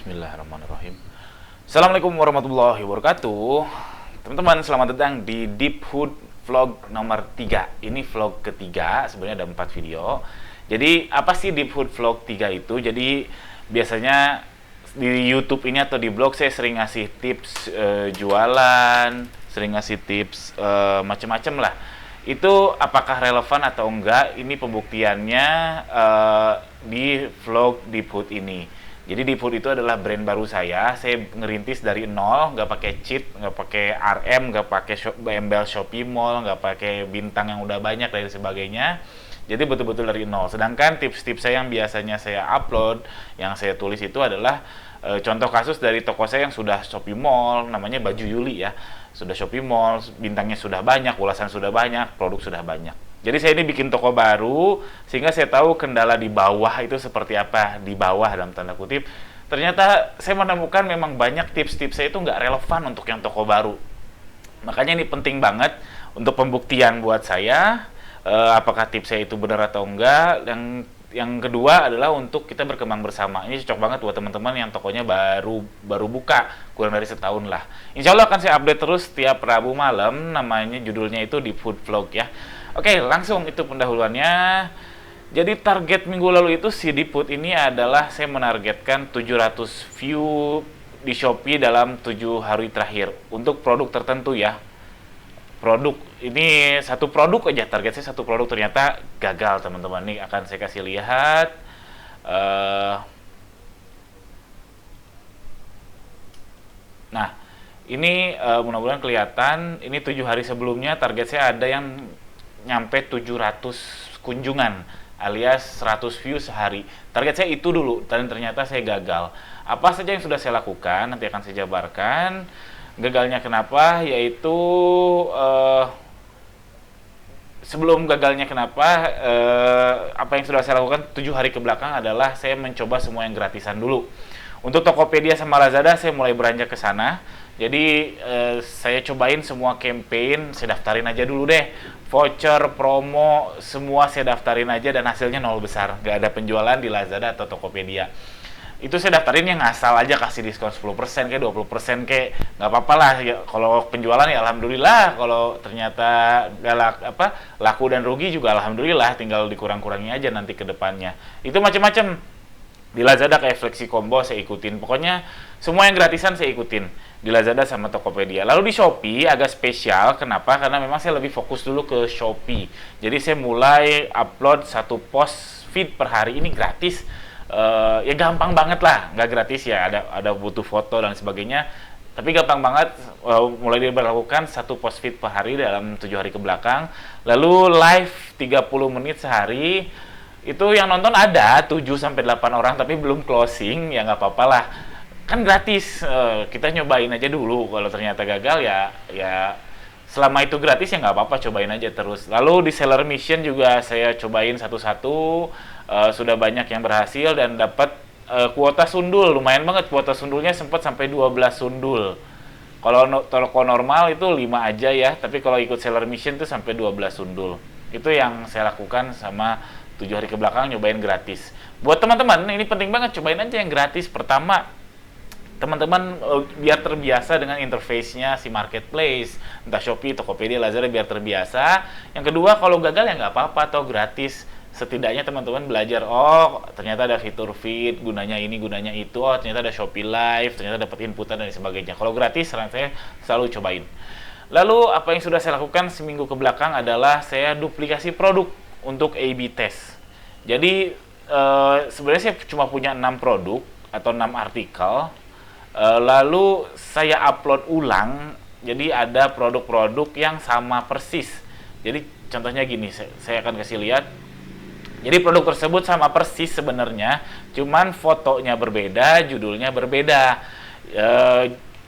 Bismillahirrahmanirrahim. Assalamualaikum warahmatullahi wabarakatuh. Teman-teman, selamat datang di Deep Hood Vlog nomor 3. Ini vlog ketiga, sebenarnya ada 4 video. Jadi, apa sih Deep Hood Vlog 3 itu? Jadi, biasanya di YouTube ini atau di blog saya sering ngasih tips jualan, sering ngasih tips macam-macam lah. Itu apakah relevan atau enggak? Ini pembuktiannya di vlog Deep Hood ini. Jadi Deep Hood itu adalah brand baru saya. Saya ngerintis dari nol, nggak pakai cheat, nggak pakai RM, nggak pakai embel Shopee Mall, nggak pakai bintang yang udah banyak dan sebagainya. Jadi betul-betul dari nol. Sedangkan tips-tips saya yang biasanya saya upload, yang saya tulis itu adalah contoh kasus dari toko saya yang sudah Shopee Mall, namanya Baju Yuli ya. Sudah Shopee Mall, bintangnya sudah banyak, ulasan sudah banyak, produk sudah banyak. Jadi saya ini bikin toko baru, sehingga saya tahu kendala di bawah itu seperti apa, di bawah dalam tanda kutip. Ternyata saya menemukan memang banyak tips-tips saya itu nggak relevan untuk yang toko baru. Makanya ini penting banget untuk pembuktian buat saya, apakah tips saya itu benar atau enggak. Yang kedua adalah untuk kita berkembang bersama. Ini cocok banget buat teman-teman yang tokonya baru buka, kurang dari setahun lah. Insya Allah akan saya update terus setiap Rabu malam, namanya judulnya itu Deep Hood Vlog ya. Oke, langsung itu pendahuluannya. Jadi target minggu lalu itu si Deep Hood ini adalah saya menargetkan 700 view di Shopee dalam 7 hari terakhir. Untuk produk tertentu ya. Produk, ini satu produk aja, target saya satu produk, ternyata gagal teman-teman. Nih akan saya kasih lihat. Nah, ini mudah-mudahan kelihatan. Ini 7 hari sebelumnya target saya ada yang nyampe 700 kunjungan alias 100 view sehari. Target saya itu dulu dan ternyata saya gagal. Apa saja yang sudah saya lakukan nanti akan saya jabarkan. Gagalnya kenapa? Yaitu sebelum gagalnya kenapa, apa yang sudah saya lakukan 7 hari ke belakang adalah saya mencoba semua yang gratisan dulu. Untuk Tokopedia sama Lazada saya mulai beranjak ke sana. Jadi saya cobain semua campaign, saya daftarin aja dulu deh. Voucher, promo, semua saya daftarin aja dan hasilnya nol besar. Gak ada penjualan di Lazada atau Tokopedia. Itu saya daftarin yang ngasal aja, kasih diskon 10% kayak 20% kayak nggak apa-apa lah ya. Kalau penjualan ya alhamdulillah, kalau ternyata laku dan rugi juga alhamdulillah, tinggal dikurang-kurangi aja nanti ke depannya. Itu macam-macam. Di Lazada kayak Flexi Combo saya ikutin. Pokoknya semua yang gratisan saya ikutin di Lazada sama Tokopedia. Lalu di Shopee agak spesial. Kenapa? Karena memang saya lebih fokus dulu ke Shopee. Jadi saya mulai upload satu post feed per hari ini gratis. Ya gampang banget lah, nggak gratis ya, ada butuh foto dan sebagainya. Tapi gampang banget, mulai diberlakukan satu post feed per hari dalam 7 hari ke belakang. Lalu live 30 menit sehari. Itu yang nonton ada 7-8 orang tapi belum closing, ya nggak apa-apa lah. Kan gratis, kita nyobain aja dulu. Kalau ternyata gagal ya selama itu gratis ya nggak apa-apa, cobain aja terus. Lalu di Seller Mission juga saya cobain satu-satu, sudah banyak yang berhasil dan dapat kuota sundul. Lumayan banget, kuota sundulnya sempat sampai 12 sundul. Kalau toko normal itu 5 aja ya, tapi kalau ikut Seller Mission itu sampai 12 sundul. Itu yang saya lakukan sama 7 hari ke belakang, nyobain gratis. Buat teman-teman, ini penting banget, cobain aja yang gratis. Pertama, teman-teman biar terbiasa dengan interface-nya si marketplace, entah Shopee, Tokopedia, Lazada, biar terbiasa. Yang kedua, kalau gagal ya nggak apa-apa, atau gratis. Setidaknya teman-teman belajar, oh ternyata ada fitur feed, gunanya ini, gunanya itu, oh ternyata ada Shopee Live, ternyata dapat inputan dan sebagainya. Kalau gratis, saya selalu cobain. Lalu, apa yang sudah saya lakukan seminggu ke belakang adalah saya duplikasi produk untuk A/B test. Jadi sebenarnya saya cuma punya 6 produk atau 6 artikel. Lalu saya upload ulang. Jadi ada produk-produk yang sama persis. Jadi contohnya gini, saya akan kasih lihat. Jadi produk tersebut sama persis sebenarnya, cuman fotonya berbeda, judulnya berbeda.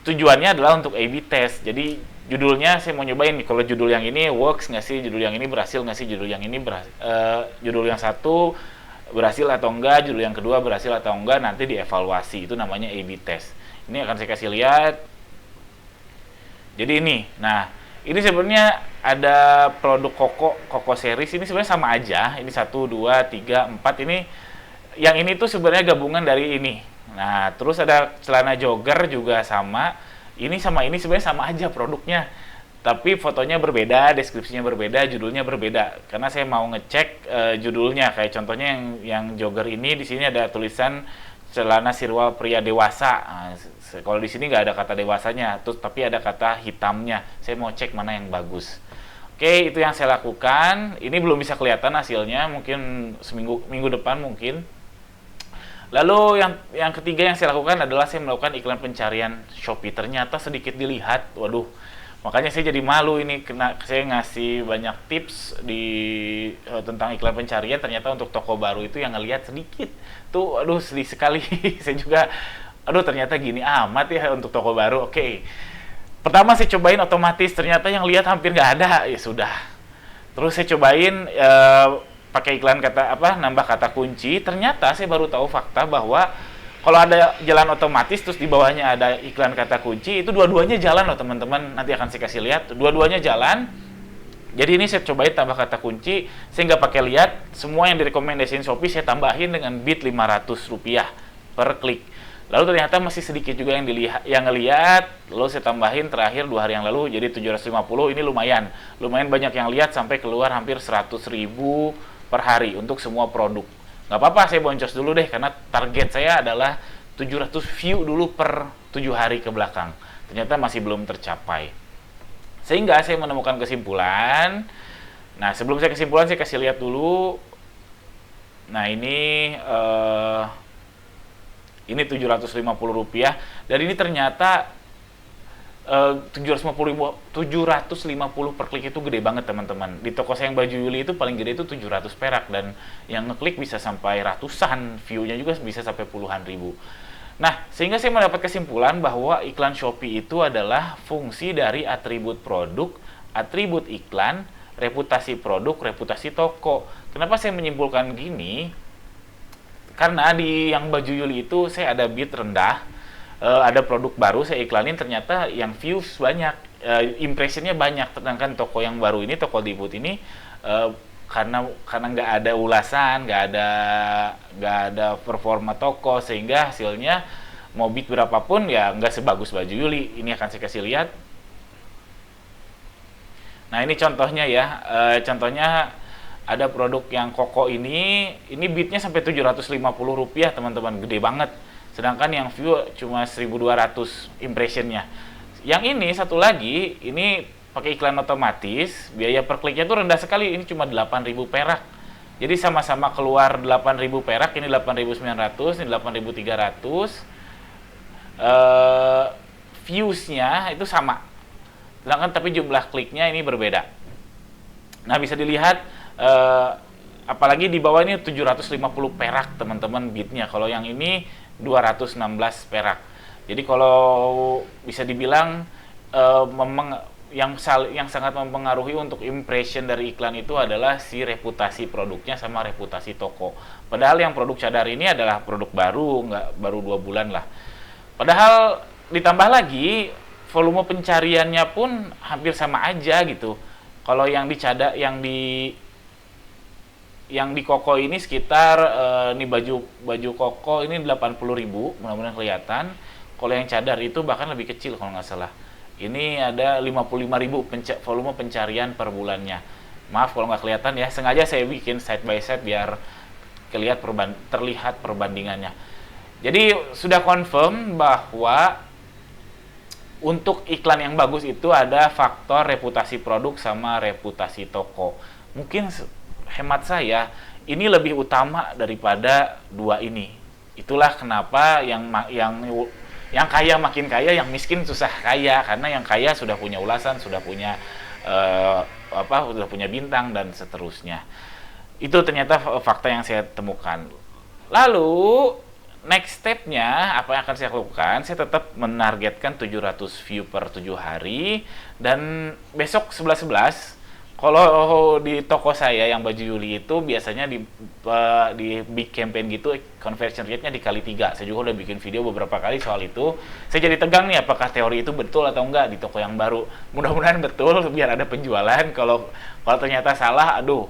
Tujuannya adalah untuk A/B test. Jadi judulnya saya mau nyobain nih, kalau judul yang ini works nggak sih, judul yang ini berhasil nggak sih, judul yang ini judul yang satu berhasil atau enggak, judul yang kedua berhasil atau enggak, nanti dievaluasi. Itu namanya A/B test. Ini akan saya kasih lihat. Jadi ini, nah ini sebenarnya ada produk Koko series, ini sebenarnya sama aja. Ini 1, 2, 3, 4, ini yang ini tuh sebenarnya gabungan dari ini. Nah, terus ada celana jogger juga sama. Ini sama ini sebenarnya sama aja produknya. Tapi fotonya berbeda, deskripsinya berbeda, judulnya berbeda. Karena saya mau ngecek judulnya. Kayak contohnya yang jogger ini di sini ada tulisan celana sirwal pria dewasa. Nah, kalau di sini nggak ada kata dewasanya, terus tapi ada kata hitamnya. Saya mau cek mana yang bagus. Oke, itu yang saya lakukan. Ini belum bisa kelihatan hasilnya, mungkin minggu depan mungkin. Lalu yang ketiga yang saya lakukan adalah saya melakukan iklan pencarian Shopee. Ternyata sedikit dilihat, waduh. Makanya saya jadi malu ini saya ngasih banyak tips tentang iklan pencarian, ternyata untuk toko baru itu yang ngelihat sedikit. Tuh aduh sedih sekali. Saya juga aduh ternyata gini amat ya untuk toko baru. Oke. Pertama saya cobain otomatis, ternyata yang lihat hampir nggak ada. Ya sudah. Terus saya cobain pakai iklan nambah kata kunci. Ternyata saya baru tahu fakta bahwa kalau ada jalan otomatis terus di bawahnya ada iklan kata kunci, itu dua-duanya jalan loh teman-teman. Nanti akan saya kasih lihat, dua-duanya jalan. Jadi ini saya cobain tambah kata kunci, saya nggak pakai lihat, semua yang direkomendasiin Shopee saya tambahin dengan bid Rp500 per klik. Lalu ternyata masih sedikit juga yang ngelihat, lalu saya tambahin terakhir 2 hari yang lalu jadi 750. Ini lumayan banyak yang lihat sampai keluar hampir 100.000 per hari untuk semua produk. Nggak apa-apa, saya boncos dulu deh karena target saya adalah 700 view dulu per 7 hari ke belakang. Ternyata masih belum tercapai. Sehingga saya menemukan kesimpulan. Nah, sebelum saya kesimpulan, saya kasih lihat dulu. Nah, ini Rp750 dan ini ternyata 750 per klik itu gede banget teman-teman. Di toko saya yang baju Yuli itu paling gede itu 700 perak dan yang ngeklik bisa sampai ratusan, view-nya juga bisa sampai puluhan ribu. Nah, sehingga saya mendapat kesimpulan bahwa iklan Shopee itu adalah fungsi dari atribut produk, atribut iklan, reputasi produk, reputasi toko. Kenapa saya menyimpulkan gini? Karena di yang baju Yuli itu saya ada bid rendah, ada produk baru saya iklanin, ternyata yang views banyak, impressionnya banyak. Sedangkan toko yang baru ini, toko Diput ini, karena nggak ada ulasan, nggak ada performa toko, sehingga hasilnya mau bid berapapun ya nggak sebagus baju Yuli. Ini akan saya kasih lihat. Nah, ini contohnya ya, contohnya ada produk yang koko ini bidnya sampai Rp750 teman-teman, gede banget. Sedangkan yang view cuma 1.200 impressionnya. Yang ini satu lagi, ini pakai iklan otomatis, biaya per kliknya itu rendah sekali, ini cuma 8.000 perak. Jadi sama-sama keluar 8.000 perak, ini 8.900, ini 8.300. Viewsnya itu sama. Sedangkan tapi jumlah kliknya ini berbeda. Nah, bisa dilihat apalagi di bawah ini 750 perak teman-teman bidnya. Kalau yang ini 216 perak. Jadi kalau bisa dibilang yang sangat mempengaruhi untuk impression dari iklan itu adalah si reputasi produknya sama reputasi toko. Padahal yang produk cadar ini adalah produk baru, nggak baru 2 bulan lah. Padahal ditambah lagi volume pencariannya pun hampir sama aja gitu. Kalau yang dicadar, yang di koko ini sekitar ini baju koko ini 80.000, mudah-mudahan kelihatan. Kalau yang cadar itu bahkan lebih kecil kalau nggak salah. Ini ada 55.000 volume pencarian per bulannya. Maaf kalau nggak kelihatan ya, sengaja saya bikin side by side biar terlihat perbandingannya. Jadi sudah confirm bahwa untuk iklan yang bagus itu ada faktor reputasi produk sama reputasi toko. Mungkin hemat saya ini lebih utama daripada dua ini. Itulah kenapa yang kaya makin kaya, yang miskin susah kaya, karena yang kaya sudah punya ulasan, sudah punya sudah punya bintang dan seterusnya. Itu ternyata fakta yang saya temukan. Lalu next step-nya apa yang akan saya lakukan? Saya tetap menargetkan 700 view per 7 hari dan besok 11.11. Kalau di toko saya yang baju Yuli itu biasanya di big campaign gitu conversion rate-nya dikali 3. Saya juga udah bikin video beberapa kali soal itu. Saya jadi tegang nih apakah teori itu betul atau enggak di toko yang baru. Mudah-mudahan betul biar ada penjualan. Kalau ternyata salah, aduh.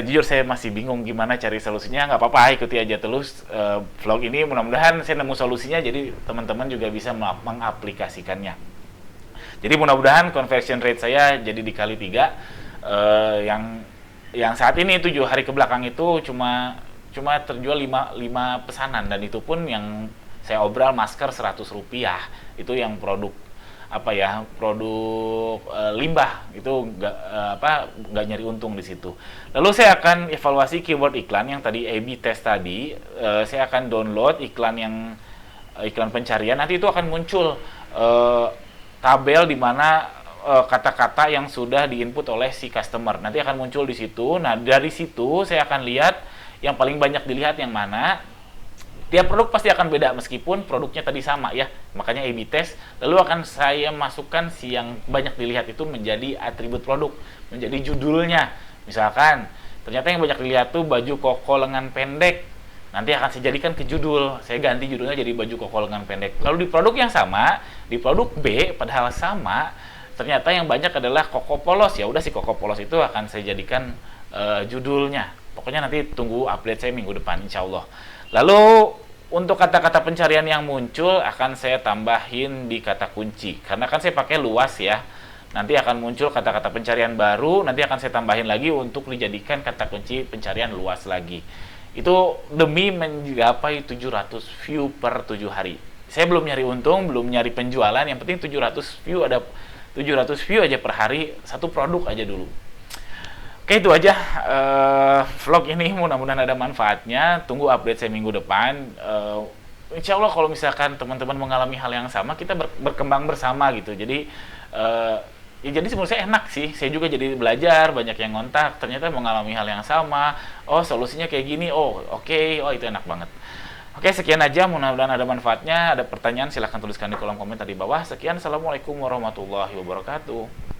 Jujur saya masih bingung gimana cari solusinya. Nggak apa-apa, ikuti aja terus vlog ini. Mudah-mudahan saya nemu solusinya, jadi teman-teman juga bisa mengaplikasikannya. Jadi mudah-mudahan conversion rate saya jadi dikali 3. Yang saat ini 7 hari ke belakang itu cuma terjual 5 pesanan, dan itu pun yang saya obral masker Rp100. Itu yang produk produk limbah, itu nggak nyari untung di situ. Lalu saya akan evaluasi keyword iklan yang tadi A/B test tadi. Saya akan download iklan pencarian, nanti itu akan muncul tabel di mana kata-kata yang sudah diinput oleh si customer. Nanti akan muncul di situ. Nah, dari situ saya akan lihat yang paling banyak dilihat yang mana. Tiap produk pasti akan beda meskipun produknya tadi sama ya. Makanya A/B test. Lalu akan saya masukkan si yang banyak dilihat itu menjadi atribut produk, menjadi judulnya. Misalkan ternyata yang banyak dilihat tuh baju koko lengan pendek. Nanti akan saya jadikan ke judul. Saya ganti judulnya jadi baju koko lengan pendek. Lalu di produk yang sama, di produk B padahal sama, ternyata yang banyak adalah koko polos. Ya udah, si koko polos itu akan saya jadikan judulnya. Pokoknya nanti tunggu update saya minggu depan insya Allah. Lalu untuk kata-kata pencarian yang muncul akan saya tambahin di kata kunci. Karena kan saya pakai luas ya. Nanti akan muncul kata-kata pencarian baru, nanti akan saya tambahin lagi untuk dijadikan kata kunci pencarian luas lagi. Itu demi menggapai 700 view per 7 hari. Saya belum nyari untung, belum nyari penjualan, yang penting 700 view aja per hari, satu produk aja dulu. Oke, itu aja vlog ini, mudah-mudahan ada manfaatnya. Tunggu update saya minggu depan. Insya Allah kalau misalkan teman-teman mengalami hal yang sama, kita berkembang bersama gitu. Jadi jadi menurut saya enak sih. Saya juga jadi belajar, banyak yang ngontak, ternyata mengalami hal yang sama. Oh, solusinya kayak gini. Oh, oke. Oh, itu enak banget. Oke, sekian aja. Mudah-mudahan ada manfaatnya. Ada pertanyaan silahkan tuliskan di kolom komentar di bawah. Sekian, assalamualaikum warahmatullahi wabarakatuh.